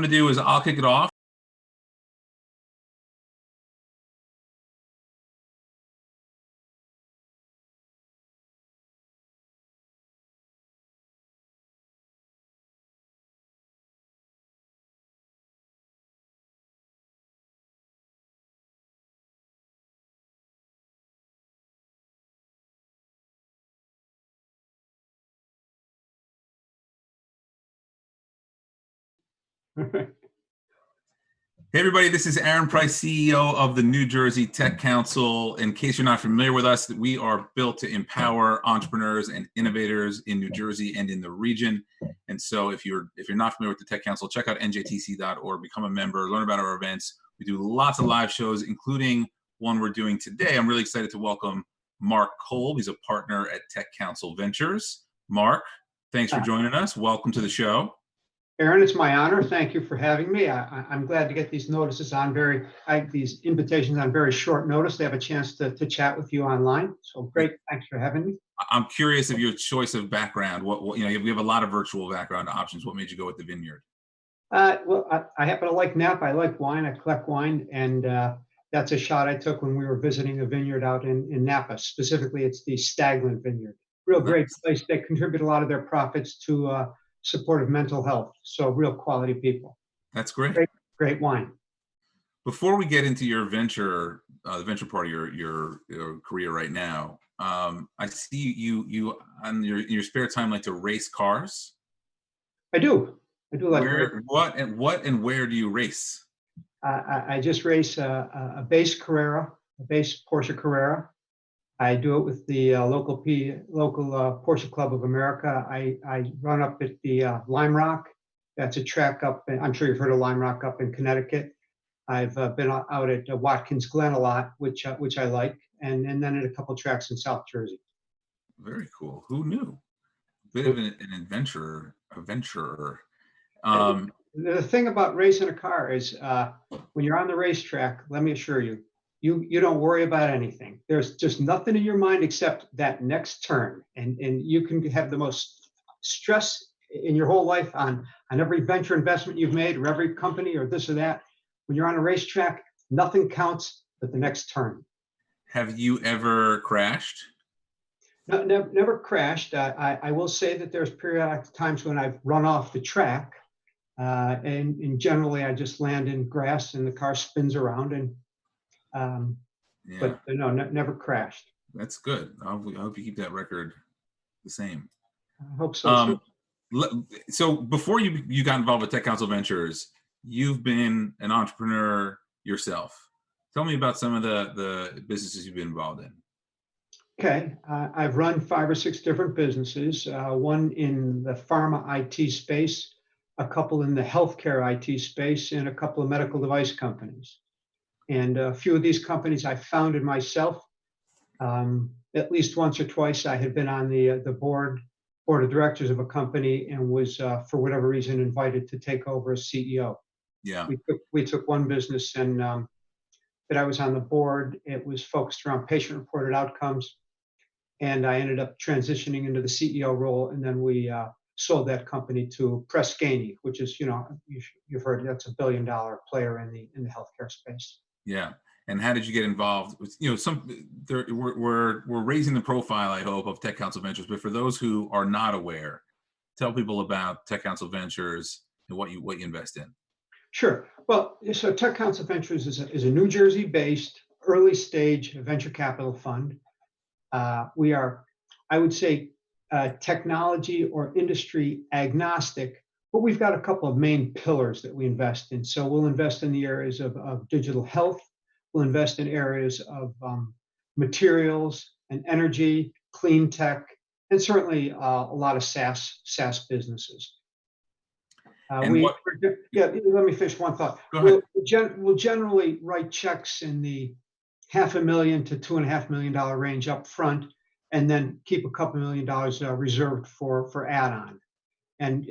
going to do is I'll kick it off. Hey everybody, this is Aaron Price, CEO of the New Jersey Tech Council. In case you're not familiar with us, we are built to empower entrepreneurs and innovators in New Jersey and in the region. And so if you're not familiar with the Tech Council, check out njtc.org, become a member, learn about our events. We do lots of live shows, including one we're doing today. I'm really excited to welcome Mark Kolb. He's a partner at Tech Council Ventures. Mark, thanks for joining us. Welcome to the show. Aaron, it's my honor. Thank you for having me. I'm glad to get these notices on these invitations on very short notice to have a chance to chat with you online. So great. Thanks for having me. I'm curious of your choice of background. What you have a lot of virtual background options. What made you go with the vineyard? Well, I happen to like Napa. I like wine. I collect wine. And that's a shot I took when we were visiting a vineyard out in Napa. Specifically, it's the Staglin Vineyard. Real great place. They contribute a lot of their profits to support of mental health. So real quality people. That's great. Great wine. Before we get into your venture, the venture part of your career right now, I see you on your spare time like to race cars. I do like what and where do you race? I just race a base Carrera, a base Porsche Carrera. I do it with the local Porsche Club of America. I run up at the Lime Rock. That's a track up, I'm sure you've heard of Lime Rock up in Connecticut. I've been out at Watkins Glen a lot, which I like, and then at a couple tracks in South Jersey. Very cool. Who knew? Bit of an adventurer. The thing about racing a car is when you're on the racetrack, let me assure you, you don't worry about anything. There's just nothing in your mind except that next turn. And you can have the most stress in your whole life on every venture investment you've made or every company or this or that. When you're on a racetrack, nothing counts but the next turn. Have you ever crashed? No, never crashed. I will say that there's periodic times when I've run off the track. And generally I just land in grass and the car spins around and but no, never crashed. That's good. I hope you keep that record the same. I hope so. So before you got involved with Tech Council Ventures, you've been an entrepreneur yourself. Tell me about some of the businesses you've been involved in. Okay, I've run 5 or 6 different businesses. One in the pharma IT space, a couple in the healthcare IT space, and a couple of medical device companies. And a few of these companies I founded myself. At least once or twice I had been on the board of directors of a company and was, for whatever reason, invited to take over as CEO. Yeah. We took one business and that I was on the board. It was focused around patient-reported outcomes. And I ended up transitioning into the CEO role. And then we sold that company to Press Ganey, which is, you've heard that's $1 billion player in the healthcare space. Yeah. And how did you get involved? We're raising the profile, I hope, of Tech Council Ventures. But for those who are not aware, tell people about Tech Council Ventures and what you invest in. Sure. Well, so Tech Council Ventures is a New Jersey-based early stage venture capital fund. We are, I would say, technology or industry agnostic, but we've got a couple of main pillars that we invest in. So we'll invest in the areas of digital health. We'll invest in areas of materials and energy, clean tech, and certainly a lot of SaaS businesses. Let me finish one thought. We'll generally write checks in the $500,000 to $2.5 million range up front, and then keep a couple $1 million reserved for add-on. And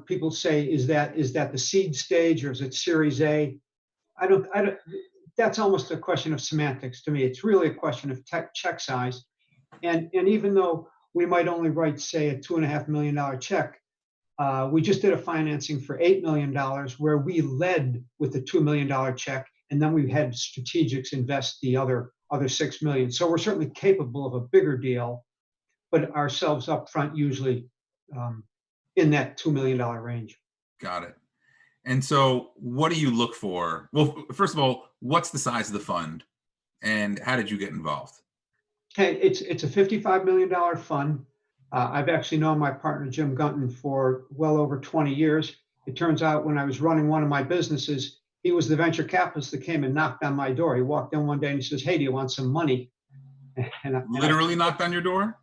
people say, is that the seed stage or is it Series A? I don't. That's almost a question of semantics to me. It's really a question of check size. And even though we might only write, say, a $2.5 million check, we just did a financing for $8 million where we led with the $2 million check, and then we had strategics invest the other $6 million. So we're certainly capable of a bigger deal, but ourselves up front usually in that $2 million range. Got it. And so what do you look for? Well, first of all, what's the size of the fund and how did you get involved? Hey, it's a $55 million fund. I've actually known my partner, Jim Gunton, for well over 20 years. It turns out when I was running one of my businesses, he was the venture capitalist that came and knocked on my door. He walked in one day and he says, "Hey, do you want some money?" Literally knocked on your door?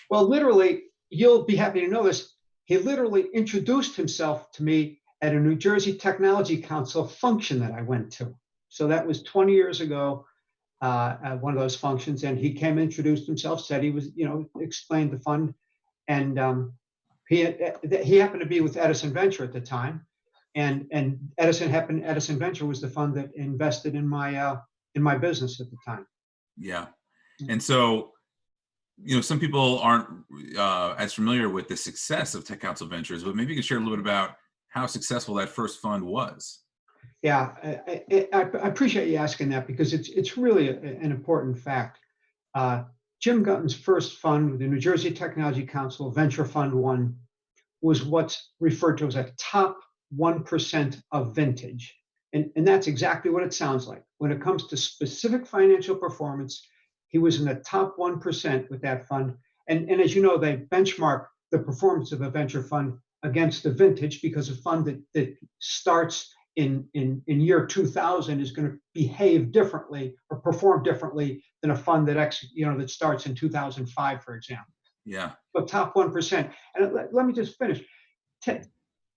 Well, literally, you'll be happy to know this. He literally introduced himself to me at a New Jersey Technology Council function that I went to. So that was 20 years ago. At one of those functions, and he came, introduced himself, said he was, explained the fund, and he happened to be with Edison Venture at the time, and Edison Venture was the fund that invested in my business at the time. Yeah, and so some people aren't as familiar with the success of Tech Council Ventures, but maybe you could share a little bit about how successful that first fund was. Yeah, I appreciate you asking that because it's really an important fact. Jim Gunton's first fund, the New Jersey Technology Council Venture Fund One, was what's referred to as a top 1% of vintage. And that's exactly what it sounds like. When it comes to specific financial performance, he was in the top 1% with that fund. And as you know, they benchmark the performance of a venture fund against the vintage because a fund that starts in year 2000 is going to behave differently or perform differently than a fund that starts in 2005, for example. Yeah. So top 1%. And let me just finish.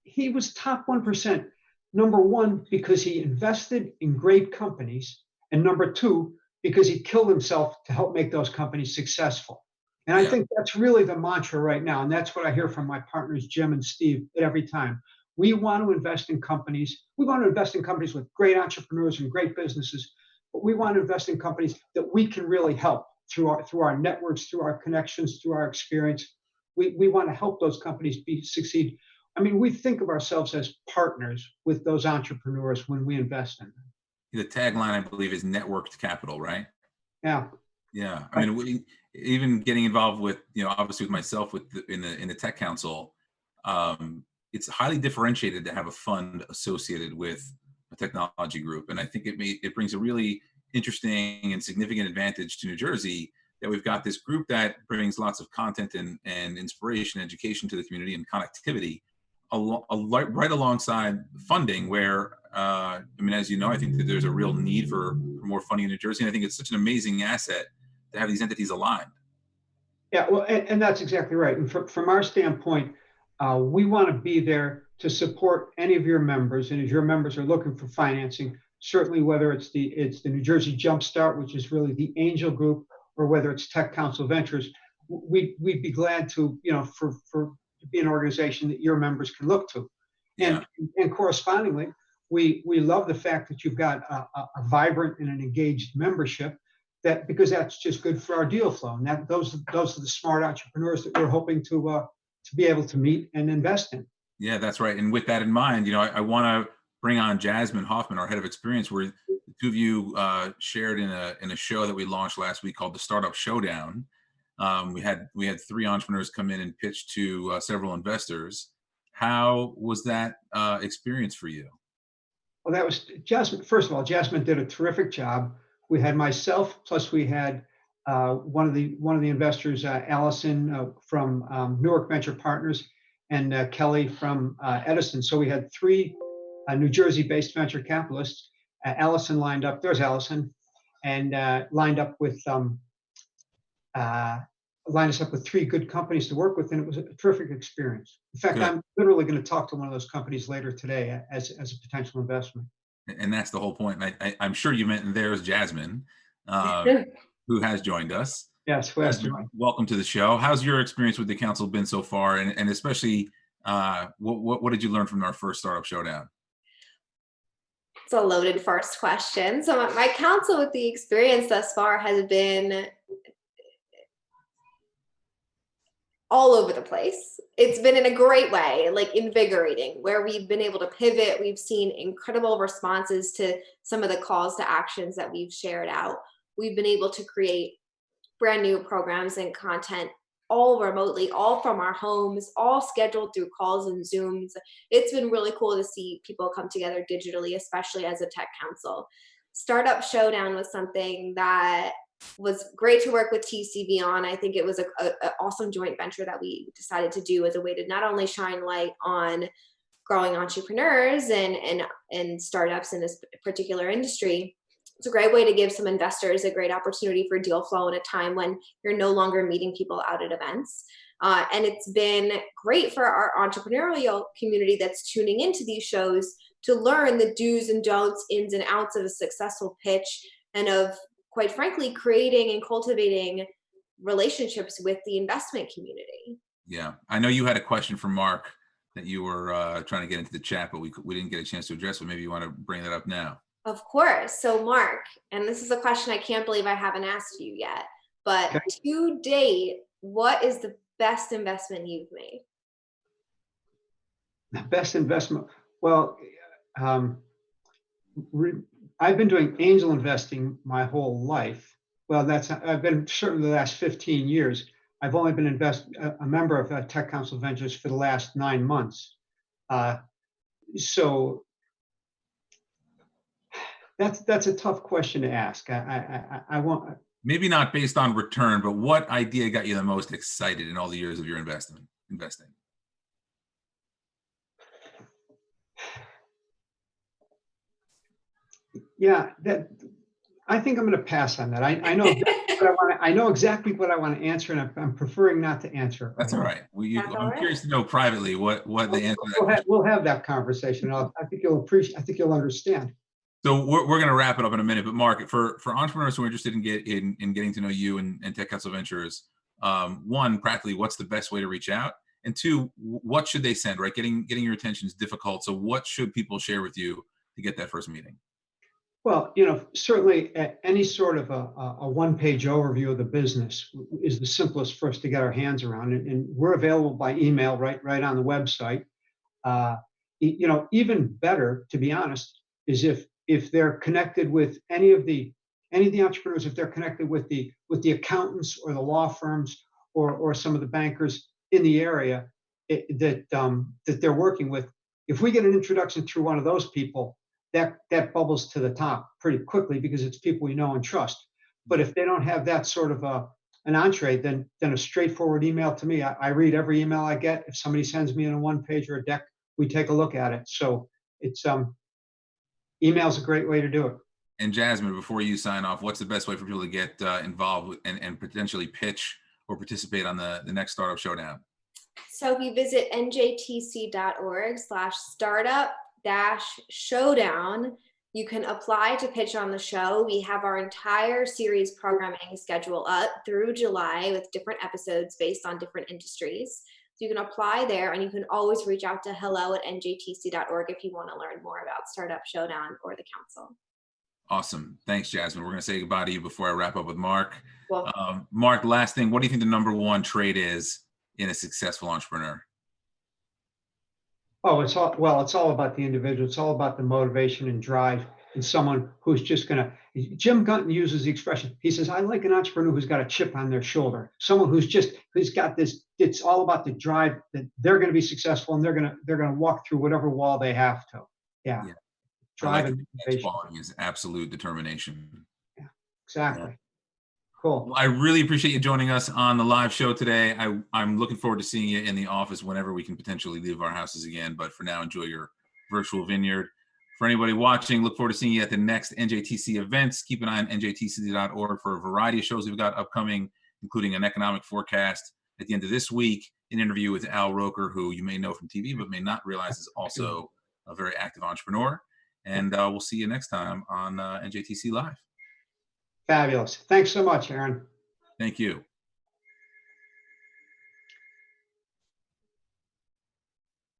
He was top 1%, number one, because he invested in great companies, and number two, because he killed himself to help make those companies successful. And I think that's really the mantra right now. And that's what I hear from my partners, Jim and Steve, at every time. We want to invest in companies. We want to invest in companies with great entrepreneurs and great businesses, but we want to invest in companies that we can really help through our networks, through our connections, through our experience. We want to help those companies succeed. I mean, we think of ourselves as partners with those entrepreneurs when we invest in them. The tagline, I believe, is networked capital, right? Yeah. Yeah. I mean, even getting involved with, obviously with myself in the Tech Council, it's highly differentiated to have a fund associated with a technology group. And I think it brings a really interesting and significant advantage to New Jersey that we've got this group that brings lots of content and inspiration, education to the community and connectivity right alongside funding where, as you know, I think that there's a real need for more funding in New Jersey. And I think it's such an amazing asset to have these entities aligned. Yeah, well, and that's exactly right. And from our standpoint, we want to be there to support any of your members. And if your members are looking for financing, certainly whether it's the New Jersey Jumpstart, which is really the angel group, or whether it's Tech Council Ventures, we'd be glad to, for be an organization that your members can look to. And correspondingly, we love the fact that you've got a vibrant and an engaged membership, because that's just good for our deal flow. And those are the smart entrepreneurs that we're hoping to be able to meet and invest in. Yeah, that's right. And with that in mind, I want to bring on Jasmine Hoffman, our head of experience, where the two of you shared in a show that we launched last week called the Startup Showdown. We had 3 entrepreneurs come in and pitch to several investors. How was that experience for you? Well, that was Jasmine. First of all, Jasmine did a terrific job. We had myself, plus we had one of the investors, Allison from Newark Venture Partners, and Kelly from Edison. So we had 3 New Jersey-based venture capitalists. Allison lined up. There's Allison, and lined us up with 3 good companies to work with, and it was a terrific experience. In fact, I'm literally going to talk to one of those companies later today as a potential investment. And that's the whole point. I'm sure you meant, and there's Jasmine, who has joined us. Yes, who has joined. Welcome to the show. How's your experience with the council been so far, and especially what did you learn from our first Startup Showdown? It's a loaded first question. So my counsel with the experience thus far has been all over the place. It's been in a great way, like invigorating, where we've been able to pivot. We've seen incredible responses to some of the calls to actions that we've shared out. We've been able to create brand new programs and content all remotely, all from our homes, all scheduled through calls and Zooms. It's been really cool to see people come together digitally, especially as a tech council. Startup Showdown was something that was great to work with TCV on. I think it was an awesome joint venture that we decided to do as a way to not only shine light on growing entrepreneurs and startups in this particular industry. It's a great way to give some investors a great opportunity for deal flow in a time when you're no longer meeting people out at events. And it's been great for our entrepreneurial community that's tuning into these shows to learn the do's and don'ts, ins and outs of a successful pitch, and of, quite frankly, creating and cultivating relationships with the investment community. Yeah, I know you had a question for Mark that you were trying to get into the chat, but we didn't get a chance to address it. Maybe you want to bring that up now. Of course. So Mark, and this is a question I can't believe I haven't asked you yet, but Okay. to date, what is the best investment you've made? The best investment. Well, I've been doing angel investing my whole life. Well, I've been certainly the last 15 years. I've only been a member of Tech Council Ventures for the last 9 months. So that's a tough question to ask. I want. Maybe not based on return, but what idea got you the most excited in all the years of your investing? Yeah, I think I'm going to pass on that. I know what I want. I know exactly what I want to answer, and I'm preferring not to answer. That's all right. That's all I'm right. curious to know privately what the answer to that question. We'll have that conversation. I think you'll appreciate. I think you'll understand. So we're going to wrap it up in a minute, but Mark, for entrepreneurs who are interested in getting to know you and Tech Council Ventures, one, practically, what's the best way to reach out? And two, what should they send? Right, getting your attention is difficult. So what should people share with you to get that first meeting? Well, certainly any sort of a one-page overview of the business is the simplest for us to get our hands around, and we're available by email right on the website. Even better, to be honest, is if they're connected with any of the entrepreneurs, if they're connected with the accountants or the law firms or some of the bankers in the area that they're working with, if we get an introduction through one of those people, that bubbles to the top pretty quickly because it's people we know and trust. But if they don't have that sort of an entree, then a straightforward email to me. I read every email I get. If somebody sends me in a one page or a deck, we take a look at it. So it's email's a great way to do it. And Jasmine, before you sign off, what's the best way for people to get involved with, and potentially pitch or participate on the next Startup Showdown? So if you visit njtc.org/startup-showdown, you can apply to pitch on the show. We have our entire series programming schedule up through July with different episodes based on different industries. So you can apply there, and you can always reach out to hello@njtc.org if you want to learn more about Startup Showdown or the council. Awesome. Thanks, Jasmine. We're going to say goodbye to you before I wrap up with Mark. Well, Mark, last thing, what do you think the number one trait is in a successful entrepreneur? Oh, it's all about the individual. It's all about the motivation and drive, and someone who's just going to. Jim Gunton uses the expression. He says, "I like an entrepreneur who's got a chip on their shoulder. Someone who's got this. It's all about the drive that they're going to be successful, and they're going to walk through whatever wall they have to." Yeah. Drive and motivation. Quality is absolute determination. Yeah, exactly. Yeah. Cool. Well, I really appreciate you joining us on the live show today. I'm looking forward to seeing you in the office whenever we can potentially leave our houses again. But for now, enjoy your virtual vineyard. For anybody watching, look forward to seeing you at the next NJTC events. Keep an eye on njtc.org for a variety of shows we've got upcoming, including an economic forecast at the end of this week, an interview with Al Roker, who you may know from TV but may not realize is also a very active entrepreneur. And we'll see you next time on NJTC Live. Fabulous. Thanks so much, Aaron. Thank you.